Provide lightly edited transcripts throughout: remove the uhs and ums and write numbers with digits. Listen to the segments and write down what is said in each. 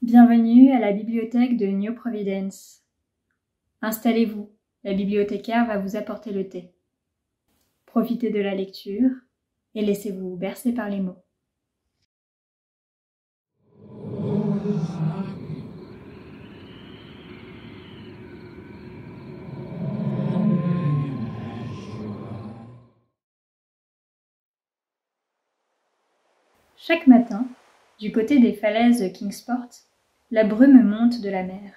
Bienvenue à la bibliothèque de New Providence. Installez-vous, la bibliothécaire va vous apporter le thé. Profitez de la lecture et laissez-vous bercer par les mots. Chaque matin, du côté des falaises de Kingsport, la brume monte de la mer.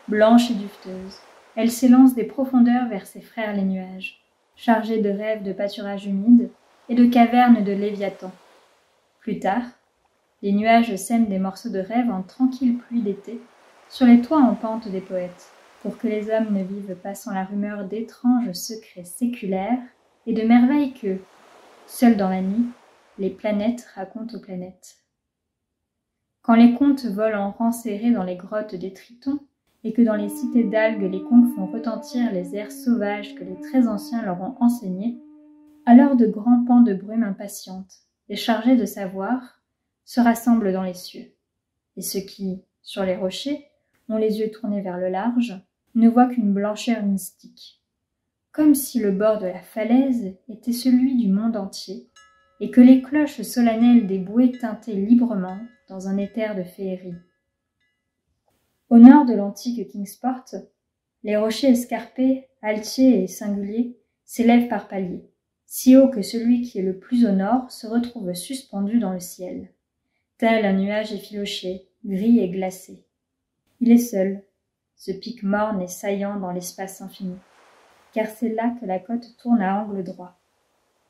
Blanche et dufteuse, elle s'élance des profondeurs vers ses frères les nuages, chargée de rêves de pâturages humides et de cavernes de Léviathan. Plus tard, les nuages sèment des morceaux de rêve en tranquille pluie d'été sur les toits en pente des poètes, pour que les hommes ne vivent pas sans la rumeur d'étranges secrets séculaires et de merveilles que, seules dans la nuit, les planètes racontent aux planètes. Quand les contes volent en rangs serrés dans les grottes des Tritons, et que dans les cités d'algues les conques font retentir les airs sauvages que les très anciens leur ont enseignés, alors de grands pans de brume impatiente et chargés de savoir se rassemblent dans les cieux, et ceux qui, sur les rochers, ont les yeux tournés vers le large, ne voient qu'une blancheur mystique, comme si le bord de la falaise était celui du monde entier, et que les cloches solennelles des bouées tintaient librement dans un éther de féerie. Au nord de l'antique Kingsport, les rochers escarpés, altiers et singuliers s'élèvent par paliers, si haut que celui qui est le plus au nord se retrouve suspendu dans le ciel, tel un nuage effiloché, gris et glacé. Il est seul, ce pic morne et saillant dans l'espace infini, car c'est là que la côte tourne à angle droit,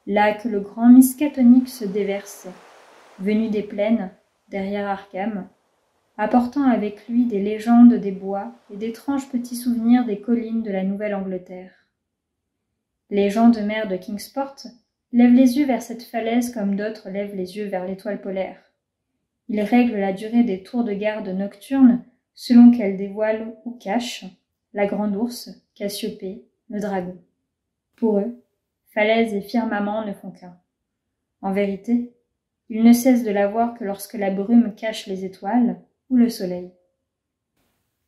là que le grand Miskatonic se déverse, venu des plaines, derrière Arkham, apportant avec lui des légendes des bois et d'étranges petits souvenirs des collines de la Nouvelle-Angleterre. Les gens de mer de Kingsport lèvent les yeux vers cette falaise comme d'autres lèvent les yeux vers l'étoile polaire. Ils règlent la durée des tours de garde nocturnes selon qu'elle dévoile ou cache la grande ourse, Cassiopée, le dragon. Pour eux, falaise et firmament ne font qu'un. En vérité, ils ne cessent de la voir que lorsque la brume cache les étoiles ou le soleil.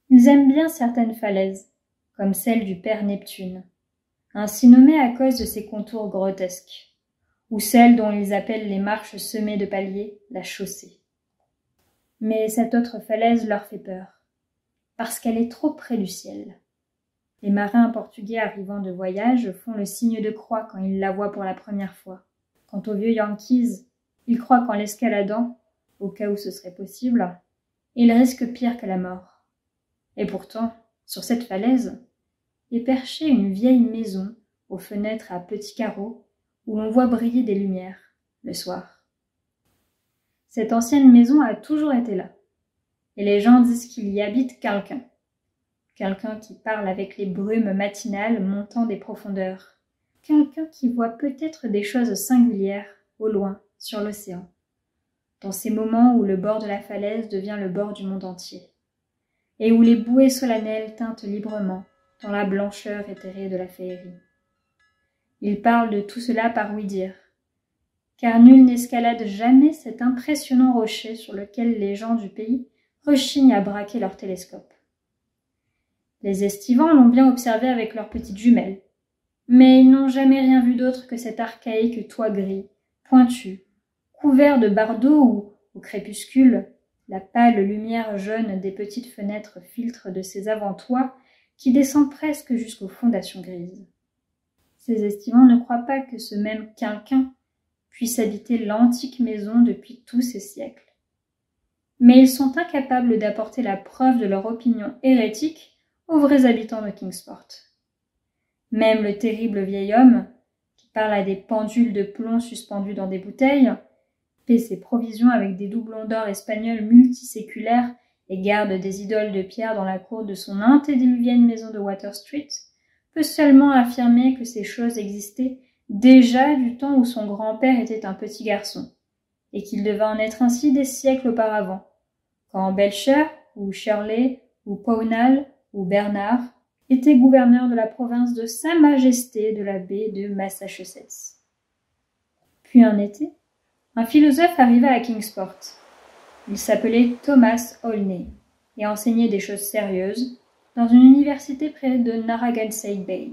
Ils aiment bien certaines falaises, comme celle du père Neptune, ainsi nommée à cause de ses contours grotesques, ou celle dont ils appellent les marches semées de paliers la chaussée. Mais cette autre falaise leur fait peur, parce qu'elle est trop près du ciel. Les marins portugais arrivant de voyage font le signe de croix quand ils la voient pour la première fois. Quant aux vieux Yankees, ils croient qu'en l'escaladant, au cas où ce serait possible, ils risquent pire que la mort. Et pourtant, sur cette falaise, est perchée une vieille maison aux fenêtres à petits carreaux où l'on voit briller des lumières, le soir. Cette ancienne maison a toujours été là, et les gens disent qu'il y habite quelqu'un qui parle avec les brumes matinales montant des profondeurs, quelqu'un qui voit peut-être des choses singulières au loin, sur l'océan, dans ces moments où le bord de la falaise devient le bord du monde entier, et où les bouées solennelles tintent librement dans la blancheur éthérée de la féerie. Il parle de tout cela par ouï-dire, car nul n'escalade jamais cet impressionnant rocher sur lequel les gens du pays rechignent à braquer leurs télescopes. Les estivants l'ont bien observé avec leurs petites jumelles, mais ils n'ont jamais rien vu d'autre que cet archaïque toit gris, pointu, couvert de bardeaux où, au crépuscule, la pâle lumière jaune des petites fenêtres filtre de ces avant-toits qui descendent presque jusqu'aux fondations grises. Ces estivants ne croient pas que ce même quelqu'un puisse habiter l'antique maison depuis tous ces siècles. Mais ils sont incapables d'apporter la preuve de leur opinion hérétique aux vrais habitants de Kingsport. Même le terrible vieil homme, qui parle à des pendules de plomb suspendues dans des bouteilles, paie ses provisions avec des doublons d'or espagnols multiséculaires et garde des idoles de pierre dans la cour de son antédiluvienne maison de Water Street, peut seulement affirmer que ces choses existaient déjà du temps où son grand-père était un petit garçon, et qu'il devait en être ainsi des siècles auparavant, quand Belcher, ou Shirley, ou Pownall, ou Bernard étaient gouverneurs de la province de Sa Majesté de la baie de Massachusetts. Puis un été, un philosophe arriva à Kingsport. Il s'appelait Thomas Olney et enseignait des choses sérieuses dans une université près de Narragansett Bay.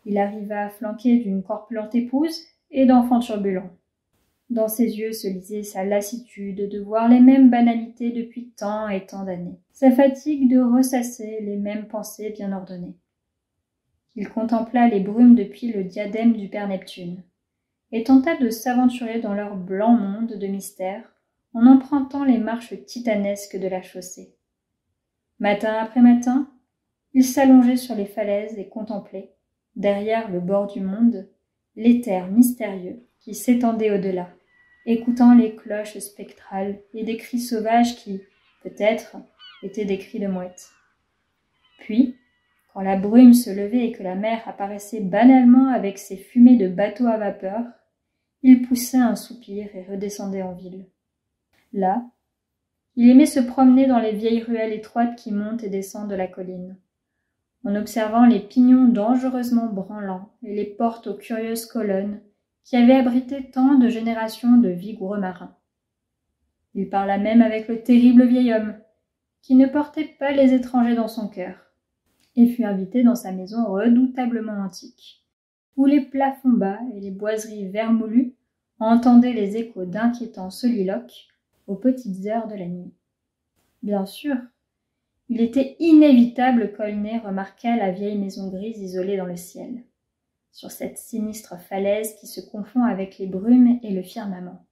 Il arriva flanqué d'une corpulente épouse et d'enfants turbulents. Dans ses yeux se lisait sa lassitude de voir les mêmes banalités depuis tant et tant d'années, sa fatigue de ressasser les mêmes pensées bien ordonnées. Il contempla les brumes depuis le diadème du père Neptune, et tenta de s'aventurer dans leur blanc monde de mystère en empruntant les marches titanesques de la chaussée. Matin après matin, il s'allongeait sur les falaises et contemplait, derrière le bord du monde, l'éther mystérieux qui s'étendait au-delà, écoutant les cloches spectrales et des cris sauvages qui, peut-être, étaient des cris de mouettes. Puis, quand la brume se levait et que la mer apparaissait banalement avec ses fumées de bateaux à vapeur, il poussait un soupir et redescendait en ville. Là, il aimait se promener dans les vieilles ruelles étroites qui montent et descendent de la colline, en observant les pignons dangereusement branlants et les portes aux curieuses colonnes qui avaient abrité tant de générations de vigoureux marins. Il parla même avec le terrible vieil homme, qui ne portait pas les étrangers dans son cœur, et fut invité dans sa maison redoutablement antique, où les plafonds bas et les boiseries vermoulues entendaient les échos d'inquiétants soliloques aux petites heures de la nuit. Bien sûr, il était inévitable qu'Aulnay remarquât la vieille maison grise isolée dans le ciel, sur cette sinistre falaise qui se confond avec les brumes et le firmament.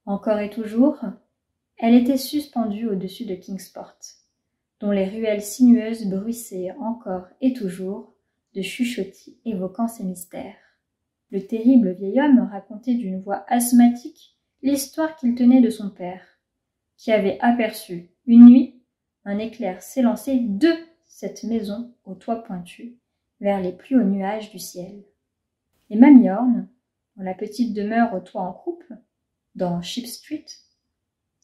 Encore et toujours, elle était suspendue au-dessus de Kingsport, dont les ruelles sinueuses bruissaient encore et toujours de chuchotis évoquant ses mystères. Le terrible vieil homme racontait d'une voix asthmatique l'histoire qu'il tenait de son père, qui avait aperçu, une nuit, un éclair s'élancer de cette maison au toit pointu vers les plus hauts nuages du ciel. Et Mamie Horn, dans la petite demeure au toit en croupe, dans Ship Street,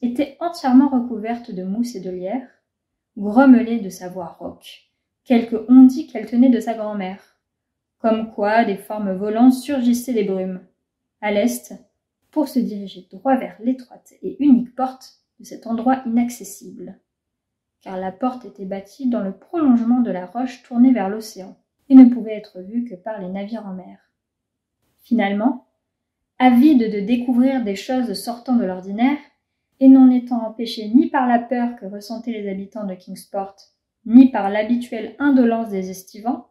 était entièrement recouverte de mousse et de lierre, grommelait de sa voix rauque, quelque on-dit qu'elle tenait de sa grand-mère, comme quoi des formes volantes surgissaient des brumes, à l'est, pour se diriger droit vers l'étroite et unique porte de cet endroit inaccessible, car la porte était bâtie dans le prolongement de la roche tournée vers l'océan, et ne pouvait être vue que par les navires en mer. Finalement, avide de découvrir des choses sortant de l'ordinaire, et n'en étant empêché ni par la peur que ressentaient les habitants de Kingsport, ni par l'habituelle indolence des estivants,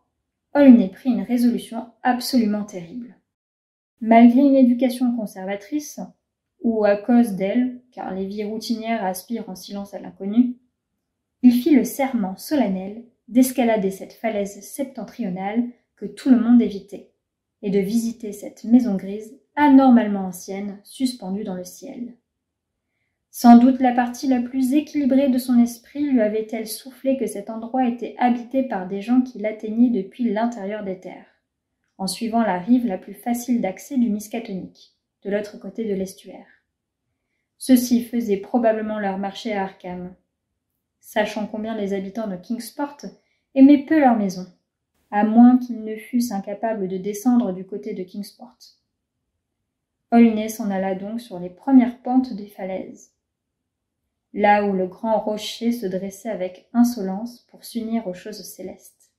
Aulnay prit une résolution absolument terrible. Malgré une éducation conservatrice, ou à cause d'elle, car les vies routinières aspirent en silence à l'inconnu, il fit le serment solennel d'escalader cette falaise septentrionale que tout le monde évitait, et de visiter cette maison grise anormalement ancienne suspendue dans le ciel. Sans doute la partie la plus équilibrée de son esprit lui avait-elle soufflé que cet endroit était habité par des gens qui l'atteignaient depuis l'intérieur des terres, en suivant la rive la plus facile d'accès du Miskatonic, de l'autre côté de l'estuaire. Ceux-ci faisaient probablement leur marché à Arkham, sachant combien les habitants de Kingsport aimaient peu leur maison, à moins qu'ils ne fussent incapables de descendre du côté de Kingsport. Aulnay s'en alla donc sur les premières pentes des falaises, là où le grand rocher se dressait avec insolence pour s'unir aux choses célestes,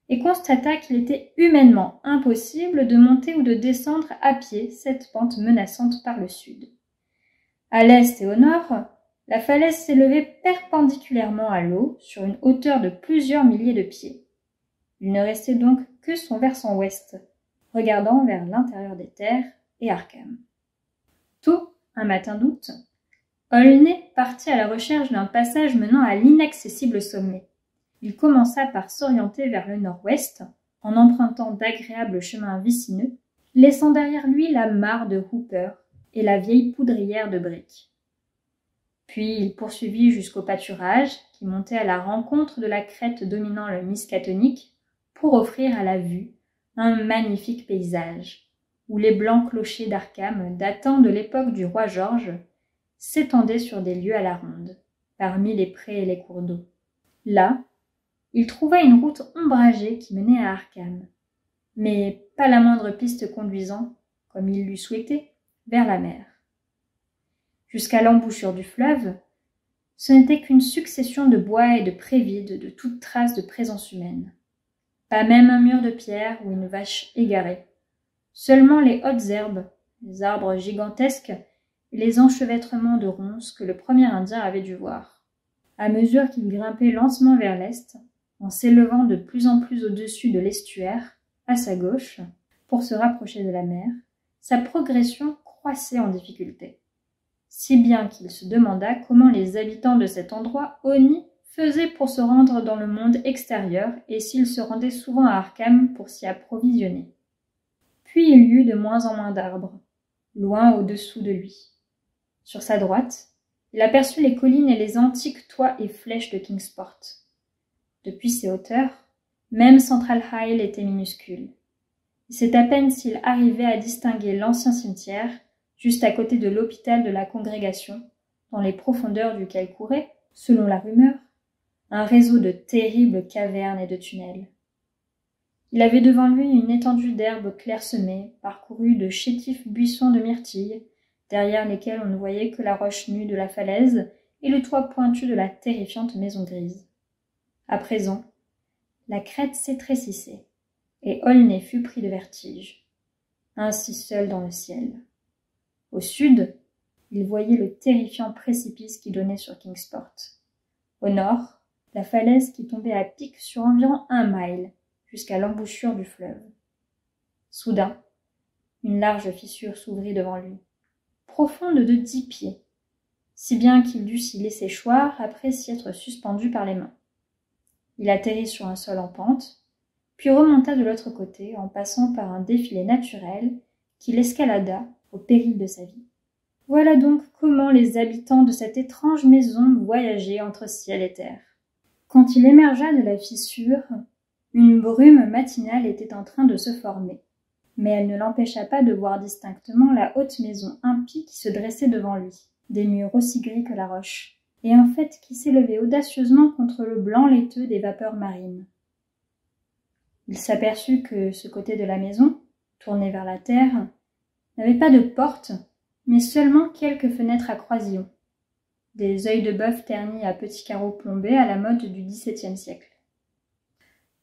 et constata qu'il était humainement impossible de monter ou de descendre à pied cette pente menaçante par le sud. À l'est et au nord, la falaise s'élevait perpendiculairement à l'eau sur une hauteur de plusieurs milliers de pieds. Il ne restait donc que son versant ouest, regardant vers l'intérieur des terres et Arkham. Tôt, un matin d'août, Aulnay partit à la recherche d'un passage menant à l'inaccessible sommet. Il commença par s'orienter vers le nord-ouest, en empruntant d'agréables chemins vicineux, laissant derrière lui la mare de Hooper et la vieille poudrière de briques. Puis il poursuivit jusqu'au pâturage qui montait à la rencontre de la crête dominant le Miskatonic pour offrir à la vue un magnifique paysage, où les blancs clochers d'Arkham datant de l'époque du roi George s'étendaient sur des lieues à la ronde, parmi les prés et les cours d'eau. Là, il trouva une route ombragée qui menait à Arkham, mais pas la moindre piste conduisant, comme il l'eût souhaité, vers la mer. jusqu'à l'embouchure du fleuve, ce n'était qu'une succession de bois et de prés vides de toute trace de présence humaine. Pas même un mur de pierre ou une vache égarée. Seulement les hautes herbes, les arbres gigantesques et les enchevêtrements de ronces que le premier Indien avait dû voir. À mesure qu'il grimpait lentement vers l'est, en s'élevant de plus en plus au-dessus de l'estuaire, à sa gauche, pour se rapprocher de la mer, sa progression croissait en difficulté. Si bien qu'il se demanda comment les habitants de cet endroit honni faisaient pour se rendre dans le monde extérieur et s'ils se rendaient souvent à Arkham pour s'y approvisionner. Puis il y eut de moins en moins d'arbres, loin au-dessous de lui. Sur sa droite, il aperçut les collines et les antiques toits et flèches de Kingsport. Depuis ces hauteurs, même Central High était minuscule. C'est à peine s'il arrivait à distinguer l'ancien cimetière, juste à côté de l'hôpital de la congrégation, dans les profondeurs duquel courait, selon la rumeur, un réseau de terribles cavernes et de tunnels. Il avait devant lui une étendue d'herbes clairsemées, parcourue de chétifs buissons de myrtilles, derrière lesquels on ne voyait que la roche nue de la falaise et le toit pointu de la terrifiante maison grise. À présent, la crête s'étrécissait, et Aulnay fut pris de vertige, ainsi seul dans le ciel. Au sud, il voyait le terrifiant précipice qui donnait sur Kingsport. Au nord, la falaise qui tombait à pic sur environ 1 mile, jusqu'à l'embouchure du fleuve. Soudain, une large fissure s'ouvrit devant lui, profonde de 10 pieds, si bien qu'il dut s'y laisser choir après s'y être suspendu par les mains. Il atterrit sur un sol en pente, puis remonta de l'autre côté en passant par un défilé naturel qu'il escalada au péril de sa vie. Voilà donc comment les habitants de cette étrange maison voyageaient entre ciel et terre. Quand il émergea de la fissure, une brume matinale était en train de se former, mais elle ne l'empêcha pas de voir distinctement la haute maison impie qui se dressait devant lui, des murs aussi gris que la roche, et en fait qui s'élevait audacieusement contre le blanc laiteux des vapeurs marines. Il s'aperçut que ce côté de la maison, tourné vers la terre, n'avait pas de porte, mais seulement quelques fenêtres à croisillons, des œils de bœuf ternis à petits carreaux plombés à la mode du XVIIe siècle.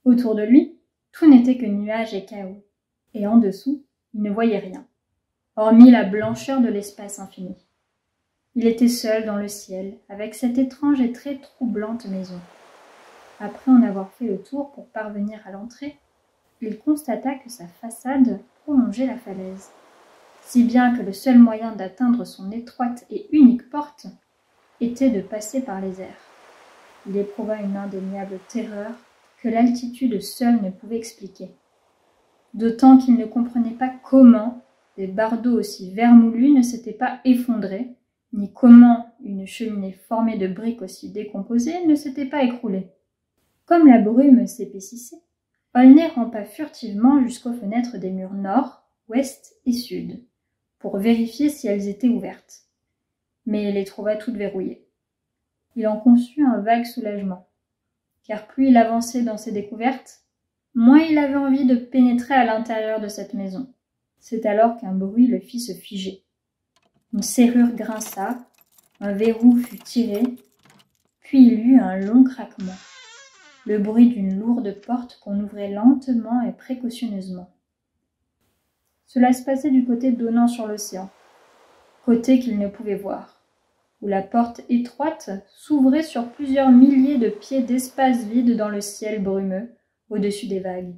Autour de lui, tout n'était que nuages et chaos, et en dessous, il ne voyait rien, hormis la blancheur de l'espace infini. Il était seul dans le ciel, avec cette étrange et très troublante maison. Après en avoir fait le tour pour parvenir à l'entrée, il constata que sa façade prolongeait la falaise, si bien que le seul moyen d'atteindre son étroite et unique porte était de passer par les airs. Il éprouva une indéniable terreur que l'altitude seule ne pouvait expliquer, d'autant qu'il ne comprenait pas comment des bardeaux aussi vermoulus ne s'étaient pas effondrés, ni comment une cheminée formée de briques aussi décomposées ne s'était pas écroulée. Comme la brume s'épaississait, Aulnay rampa furtivement jusqu'aux fenêtres des murs nord, ouest et sud, pour vérifier si elles étaient ouvertes. Mais il les trouva toutes verrouillées. Il en conçut un vague soulagement, car plus il avançait dans ses découvertes, moins il avait envie de pénétrer à l'intérieur de cette maison. C'est alors qu'un bruit le fit se figer. Une serrure grinça, un verrou fut tiré, puis il eut un long craquement, le bruit d'une lourde porte qu'on ouvrait lentement et précautionneusement. Cela se passait du côté donnant sur l'océan, côté qu'il ne pouvait voir, où la porte étroite s'ouvrait sur plusieurs milliers de pieds d'espace vide dans le ciel brumeux, au-dessus des vagues.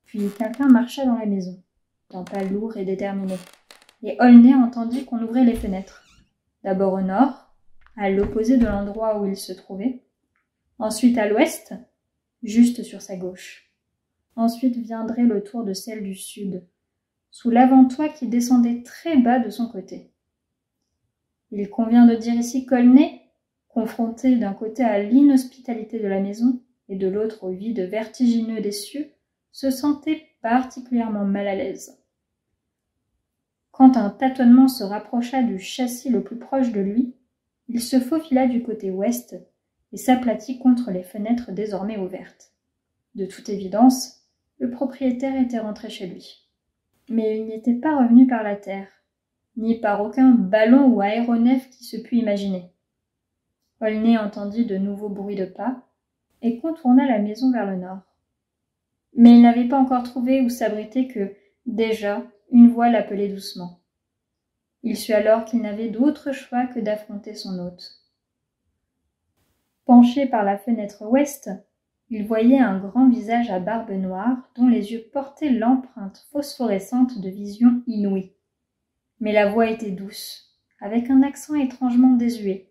Puis quelqu'un marcha dans la maison, d'un pas lourd et déterminé, et Aulnay entendit qu'on ouvrait les fenêtres, d'abord au nord, à l'opposé de l'endroit où il se trouvait, ensuite à l'ouest, juste sur sa gauche. Ensuite viendrait le tour de celle du sud, sous l'avant-toit qui descendait très bas de son côté. Il convient de dire ici qu'Aulnay, confronté d'un côté à l'inhospitalité de la maison et de l'autre au vide vertigineux des cieux, se sentait particulièrement mal à l'aise. Quand un tâtonnement se rapprocha du châssis le plus proche de lui, il se faufila du côté ouest et s'aplatit contre les fenêtres désormais ouvertes. De toute évidence, le propriétaire était rentré chez lui. Mais il n'y était pas revenu par la terre, ni par aucun ballon ou aéronef qui se pût imaginer. Aulnay entendit de nouveaux bruits de pas et contourna la maison vers le nord. Mais il n'avait pas encore trouvé où s'abriter que, déjà, une voix l'appelait doucement. Il sut alors qu'il n'avait d'autre choix que d'affronter son hôte. Penché par la fenêtre ouest, il voyait un grand visage à barbe noire dont les yeux portaient l'empreinte phosphorescente de vision inouïe. Mais la voix était douce, avec un accent étrangement désuet,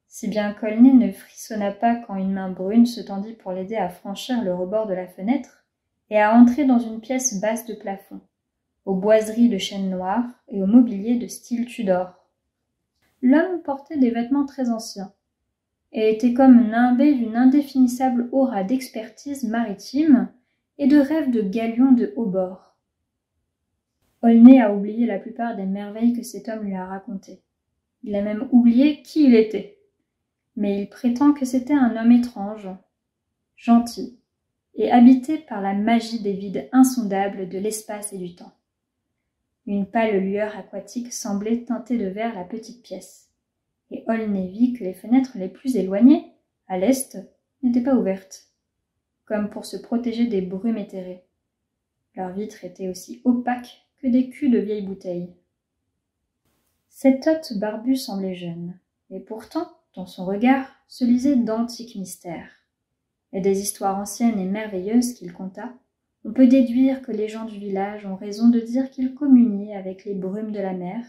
si bien qu'Aulnay ne frissonna pas quand une main brune se tendit pour l'aider à franchir le rebord de la fenêtre et à entrer dans une pièce basse de plafond, aux boiseries de chêne noir et au mobilier de style Tudor. L'homme portait des vêtements très anciens et était comme nimbé d'une indéfinissable aura d'expertise maritime et de rêve de galion de haut bord. Aulnay a oublié la plupart des merveilles que cet homme lui a racontées. Il a même oublié qui il était. Mais il prétend que c'était un homme étrange, gentil, et habité par la magie des vides insondables de l'espace et du temps. Une pâle lueur aquatique semblait teinter de vert la petite pièce, et Aulnay vit que les fenêtres les plus éloignées, à l'est, n'étaient pas ouvertes, comme pour se protéger des brumes éthérées. Leurs vitres étaient aussi opaques que des culs de vieilles bouteilles. Cet hôte barbu semblait jeune, et pourtant, dans son regard, se lisaient d'antiques mystères. Et des histoires anciennes et merveilleuses qu'il conta, on peut déduire que les gens du village ont raison de dire qu'il communiait avec les brumes de la mer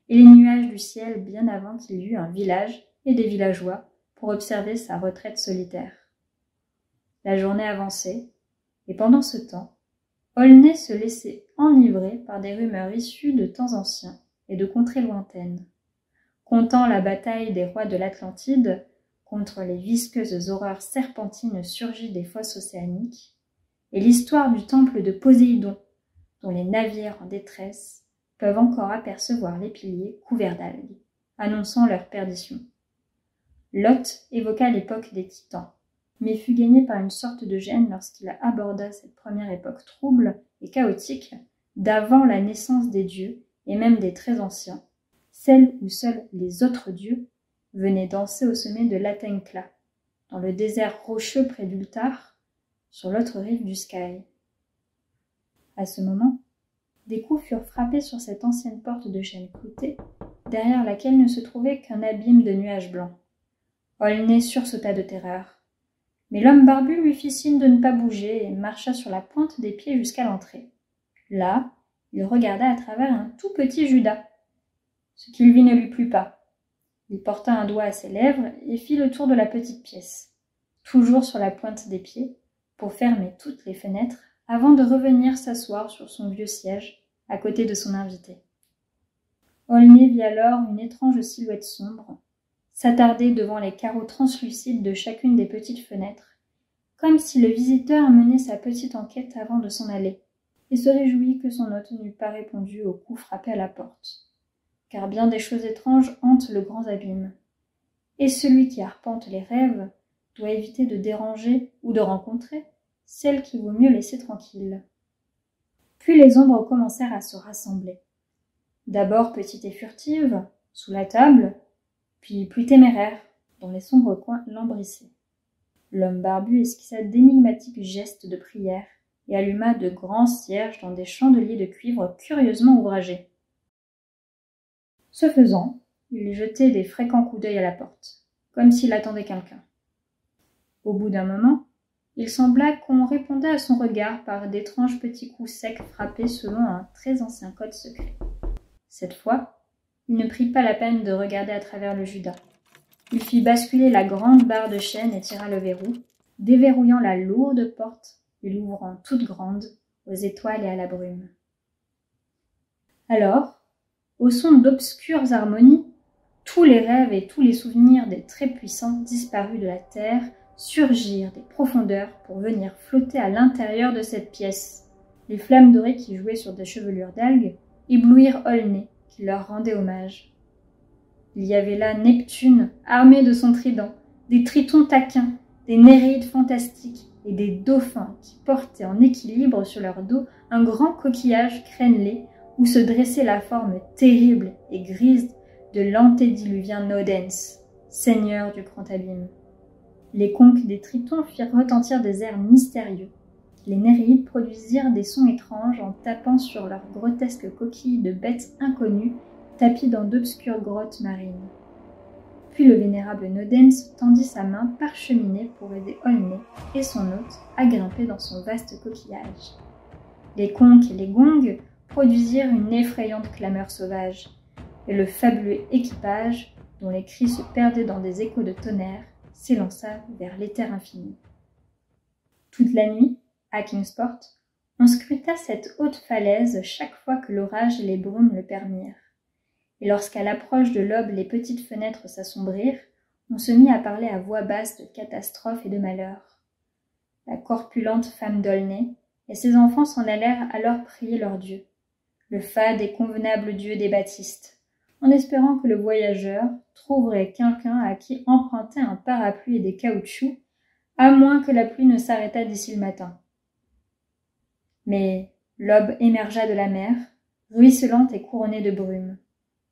et les nuages du ciel bien avant qu'il y eût un village et des villageois pour observer sa retraite solitaire. La journée avançait, et pendant ce temps, Aulnay se laissait enivrer par des rumeurs issues de temps anciens et de contrées lointaines, contant la bataille des rois de l'Atlantide contre les visqueuses horreurs serpentines surgies des fosses océaniques, et l'histoire du temple de Poséidon, dont les navires en détresse peuvent encore apercevoir les piliers couverts d'algues, annonçant leur perdition. Lot évoqua l'époque des Titans, mais fut gagné par une sorte de gêne lorsqu'il aborda cette première époque trouble et chaotique d'avant la naissance des dieux et même des très anciens, celle où seuls les autres dieux venaient danser au sommet de l'Atenkla, dans le désert rocheux près d'Ultar, sur l'autre rive du Sky. À ce moment, des coups furent frappés sur cette ancienne porte de chêne cloutée, derrière laquelle ne se trouvait qu'un abîme de nuages blancs. Aulnay sursauta de terreur, mais l'homme barbu lui fit signe de ne pas bouger et marcha sur la pointe des pieds jusqu'à l'entrée. Là, il regarda à travers un tout petit Judas. Ce qu'il vit ne lui plut pas. Il porta un doigt à ses lèvres et fit le tour de la petite pièce, toujours sur la pointe des pieds, pour fermer toutes les fenêtres avant de revenir s'asseoir sur son vieux siège à côté de son invité. Aulnay vit alors une étrange silhouette sombre s'attarder devant les carreaux translucides de chacune des petites fenêtres, comme si le visiteur menait sa petite enquête avant de s'en aller, et se réjouit que son hôte n'eût pas répondu au coup frappé à la porte, car bien des choses étranges hantent le grand abîme, et celui qui arpente les rêves doit éviter de déranger ou de rencontrer celle qu'il vaut mieux laisser tranquille. Puis les ombres commencèrent à se rassembler. D'abord petites et furtives, sous la table, puis plus téméraires, dans les sombres coins lambrissaient. L'homme barbu esquissa d'énigmatiques gestes de prière et alluma de grands cierges dans des chandeliers de cuivre curieusement ouvragés. Ce faisant, il jetait des fréquents coups d'œil à la porte, comme s'il attendait quelqu'un. Au bout d'un moment, il sembla qu'on répondait à son regard par d'étranges petits coups secs frappés selon un très ancien code secret. Cette fois, il ne prit pas la peine de regarder à travers le Judas. Il fit basculer la grande barre de chêne et tira le verrou, déverrouillant la lourde porte et l'ouvrant toute grande aux étoiles et à la brume. Alors, au son d'obscures harmonies, tous les rêves et tous les souvenirs des très puissants disparus de la terre surgirent des profondeurs pour venir flotter à l'intérieur de cette pièce. Les flammes dorées qui jouaient sur des chevelures d'algues éblouirent Aulnay, qui leur rendait hommage. Il y avait là Neptune, armé de son trident, des tritons taquins, des néréides fantastiques et des dauphins qui portaient en équilibre sur leur dos un grand coquillage crénelé où se dressait la forme terrible et grise de l'antédiluvien Nodens, seigneur du grand abîme. Les conques des tritons firent retentir des airs mystérieux. Les néréides produisirent des sons étranges en tapant sur leurs grotesques coquilles de bêtes inconnues tapies dans d'obscures grottes marines. Puis le vénérable Nodens tendit sa main parcheminée pour aider Olney et son hôte à grimper dans son vaste coquillage. Les conques et les gongs produisirent une effrayante clameur sauvage, et le fabuleux équipage, dont les cris se perdaient dans des échos de tonnerre, s'élança vers l'éther infini. Toute la nuit, à Kingsport, on scruta cette haute falaise chaque fois que l'orage et les brumes le permirent. Et lorsqu'à l'approche de l'aube les petites fenêtres s'assombrirent, on se mit à parler à voix basse de catastrophes et de malheurs. La corpulente femme d'Aulnay et ses enfants s'en allèrent alors prier leur Dieu, le fade et convenable Dieu des baptistes, en espérant que le voyageur trouverait quelqu'un à qui emprunter un parapluie et des caoutchoucs, à moins que la pluie ne s'arrêtât d'ici le matin. Mais l'aube émergea de la mer, ruisselante et couronnée de brume,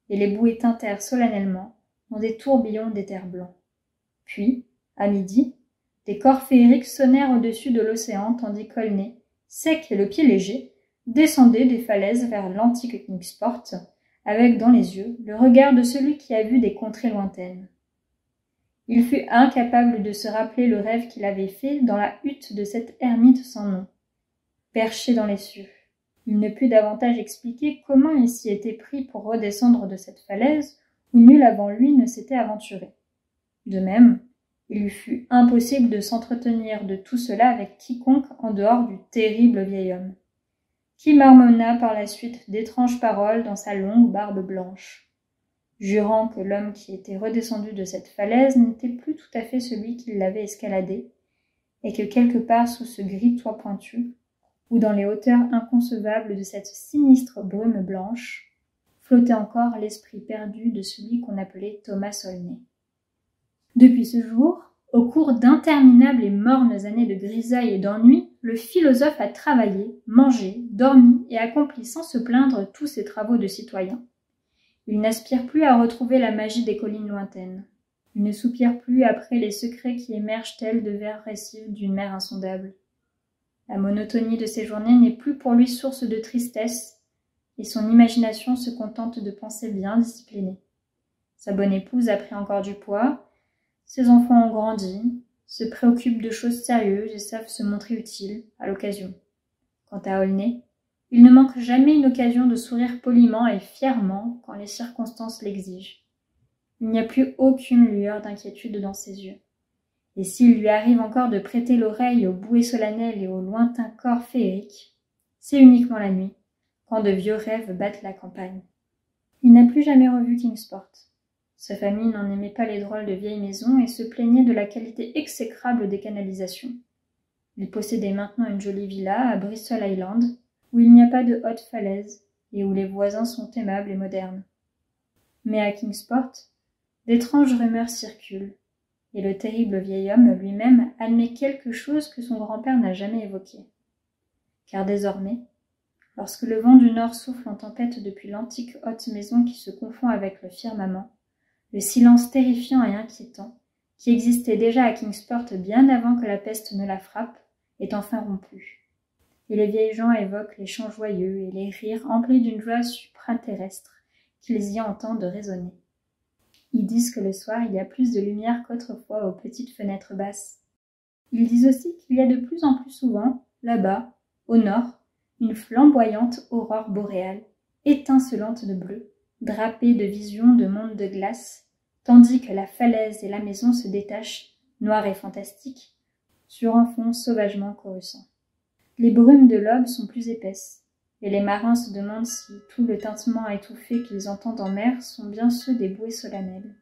et les bouées tintèrent solennellement dans des tourbillons d'éther blanc. Puis, à midi, des corps féeriques sonnèrent au-dessus de l'océan tandis qu'Aulnay, sec et le pied léger, descendait des falaises vers l'antique Kingsport, avec dans les yeux le regard de celui qui a vu des contrées lointaines. Il fut incapable de se rappeler le rêve qu'il avait fait dans la hutte de cette ermite sans nom, perché dans les cieux. Il ne put davantage expliquer comment il s'y était pris pour redescendre de cette falaise où nul avant lui ne s'était aventuré. De même, il lui fut impossible de s'entretenir de tout cela avec quiconque en dehors du terrible vieil homme, qui marmonna par la suite d'étranges paroles dans sa longue barbe blanche, jurant que l'homme qui était redescendu de cette falaise n'était plus tout à fait celui qui l'avait escaladé, et que quelque part sous ce gris toit pointu, ou dans les hauteurs inconcevables de cette sinistre brume blanche, flottait encore l'esprit perdu de celui qu'on appelait Thomas Aulnay. Depuis ce jour, au cours d'interminables et mornes années de grisaille et d'ennui, le philosophe a travaillé, mangé, dormi et accompli sans se plaindre tous ses travaux de citoyen. Il n'aspire plus à retrouver la magie des collines lointaines. Il ne soupire plus après les secrets qui émergent tels de vers récifs d'une mer insondable. La monotonie de ses journées n'est plus pour lui source de tristesse, et son imagination se contente de pensées bien disciplinées. Sa bonne épouse a pris encore du poids, ses enfants ont grandi, se préoccupent de choses sérieuses et savent se montrer utiles à l'occasion. Quant à Aulnay, il ne manque jamais une occasion de sourire poliment et fièrement quand les circonstances l'exigent. Il n'y a plus aucune lueur d'inquiétude dans ses yeux. Et s'il lui arrive encore de prêter l'oreille aux bouées solennelles et aux lointains corps féeriques, c'est uniquement la nuit, quand de vieux rêves battent la campagne. Il n'a plus jamais revu Kingsport. Sa famille n'en aimait pas les drôles de vieilles maisons et se plaignait de la qualité exécrable des canalisations. Il possédait maintenant une jolie villa à Bristol Island, où il n'y a pas de hautes falaises et où les voisins sont aimables et modernes. Mais à Kingsport, d'étranges rumeurs circulent, et le terrible vieil homme lui-même admet quelque chose que son grand-père n'a jamais évoqué. Car désormais, lorsque le vent du nord souffle en tempête depuis l'antique haute maison qui se confond avec le firmament, le silence terrifiant et inquiétant, qui existait déjà à Kingsport bien avant que la peste ne la frappe, est enfin rompu. Et les vieilles gens évoquent les chants joyeux et les rires emplis d'une joie supraterrestre qu'ils y entendent résonner. Ils disent que le soir il y a plus de lumière qu'autrefois aux petites fenêtres basses. Ils disent aussi qu'il y a de plus en plus souvent, là-bas, au nord, une flamboyante aurore boréale, étincelante de bleu, drapée de visions de mondes de glace, tandis que la falaise et la maison se détachent, noires et fantastiques, sur un fond sauvagement coruscant. Les brumes de l'aube sont plus épaisses, et les marins se demandent si tout le tintement étouffé qu'ils entendent en mer sont bien ceux des bouées solennelles.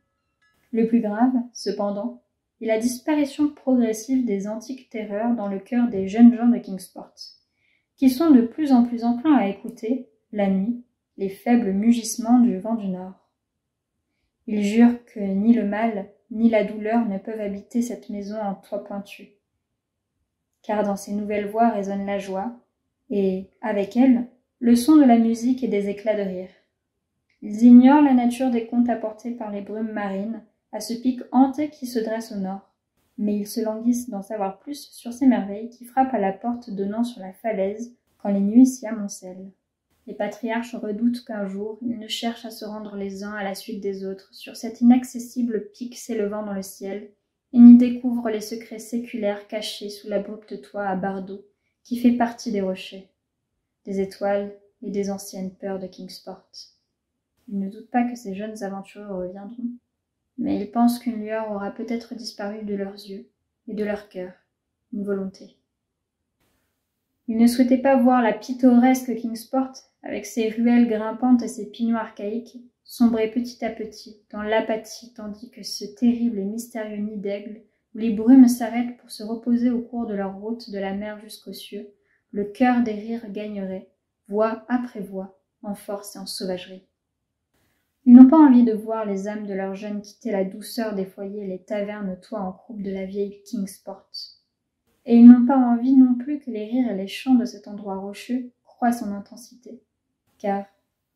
Le plus grave, cependant, est la disparition progressive des antiques terreurs dans le cœur des jeunes gens de Kingsport, qui sont de plus en plus enclins à écouter, la nuit, les faibles mugissements du vent du nord. Ils jurent que ni le mal ni la douleur ne peuvent habiter cette maison en toit pointu, car dans ces nouvelles voix résonne la joie, et, avec elle, le son de la musique et des éclats de rire. Ils ignorent la nature des contes apportés par les brumes marines à ce pic hanté qui se dresse au nord, mais ils se languissent d'en savoir plus sur ces merveilles qui frappent à la porte donnant sur la falaise quand les nuits s'y amoncellent. Les patriarches redoutent qu'un jour ils ne cherchent à se rendre les uns à la suite des autres sur cet inaccessible pic s'élevant dans le ciel, et n'y découvrent les secrets séculaires cachés sous l'abrupte toit à bardeaux qui fait partie des rochers, des étoiles et des anciennes peurs de Kingsport. Ils ne doutent pas que ces jeunes aventureux reviendront, mais ils pensent qu'une lueur aura peut-être disparu de leurs yeux et de leur cœur, une volonté. Ils ne souhaitaient pas voir la pittoresque Kingsport, avec ses ruelles grimpantes et ses pignons archaïques, sombrer petit à petit dans l'apathie, tandis que ce terrible et mystérieux nid d'aigle, où les brumes s'arrêtent pour se reposer au cours de leur route de la mer jusqu'aux cieux, le chœur des rires gagnerait, voix après voix, en force et en sauvagerie. Ils n'ont pas envie de voir les âmes de leurs jeunes quitter la douceur des foyers et les tavernes toits en croupe de la vieille Kingsport. Et ils n'ont pas envie non plus que les rires et les chants de cet endroit rocheux croissent en intensité. Car,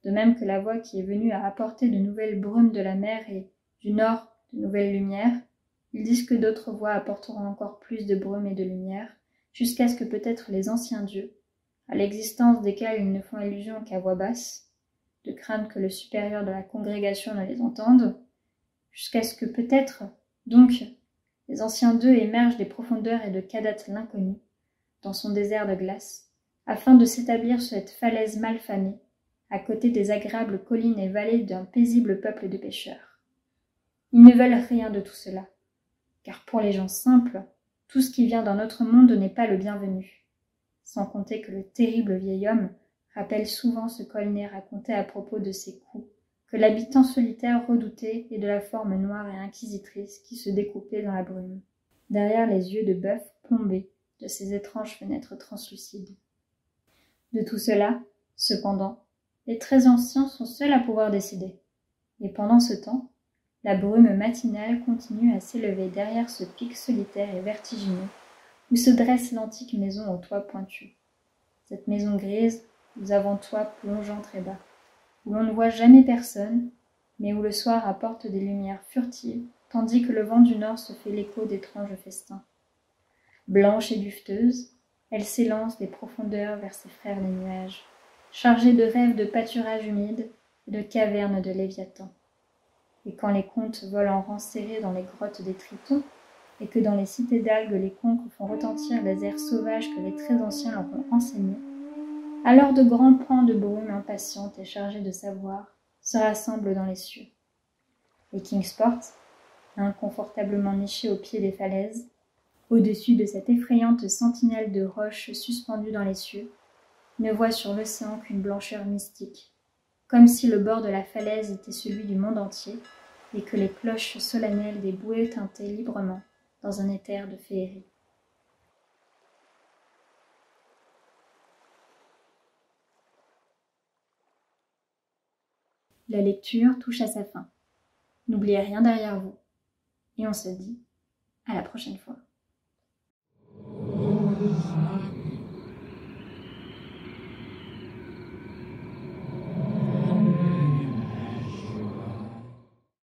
de même que la voix qui est venue à apporter de nouvelles brumes de la mer et, du nord, de nouvelles lumières, ils disent que d'autres voix apporteront encore plus de brumes et de lumière, jusqu'à ce que peut-être les anciens dieux, à l'existence desquels ils ne font allusion qu'à voix basse, de crainte que le supérieur de la congrégation ne les entende, jusqu'à ce que peut-être, donc, les anciens dieux émergent des profondeurs et de Khadat l'inconnu, dans son désert de glace, afin de s'établir sur cette falaise mal famée, à côté des agréables collines et vallées d'un paisible peuple de pêcheurs. Ils ne veulent rien de tout cela, car pour les gens simples, tout ce qui vient d'un autre monde n'est pas le bienvenu, sans compter que le terrible vieil homme rappelle souvent ce qu'Aulnay racontait à propos de ses coups, que l'habitant solitaire redoutait et de la forme noire et inquisitrice qui se découpait dans la brume, derrière les yeux de bœuf plombés de ces étranges fenêtres translucides. De tout cela, cependant, les très anciens sont seuls à pouvoir décider, et pendant ce temps, la brume matinale continue à s'élever derrière ce pic solitaire et vertigineux où se dresse l'antique maison au toit pointu. Cette maison grise, aux avant-toits plongeant très bas, où l'on ne voit jamais personne, mais où le soir apporte des lumières furtives, tandis que le vent du nord se fait l'écho d'étranges festins. Blanche et dufteuse, elle s'élance des profondeurs vers ses frères les nuages, chargée de rêves de pâturages humides et de cavernes de Léviathan. Et quand les contes volent en rangs serrés dans les grottes des Tritons, et que dans les cités d'algues les conques font retentir les airs sauvages que les très anciens leur ont enseignés, alors de grands pans de brume impatiente et chargés de savoir se rassemblent dans les cieux. Et Kingsport, inconfortablement niché au pied des falaises, au-dessus de cette effrayante sentinelle de roches suspendue dans les cieux, ne voit sur l'océan qu'une blancheur mystique, comme si le bord de la falaise était celui du monde entier et que les cloches solennelles des bouées tintaient librement dans un éther de féerie. La lecture touche à sa fin. N'oubliez rien derrière vous. Et on se dit à la prochaine fois.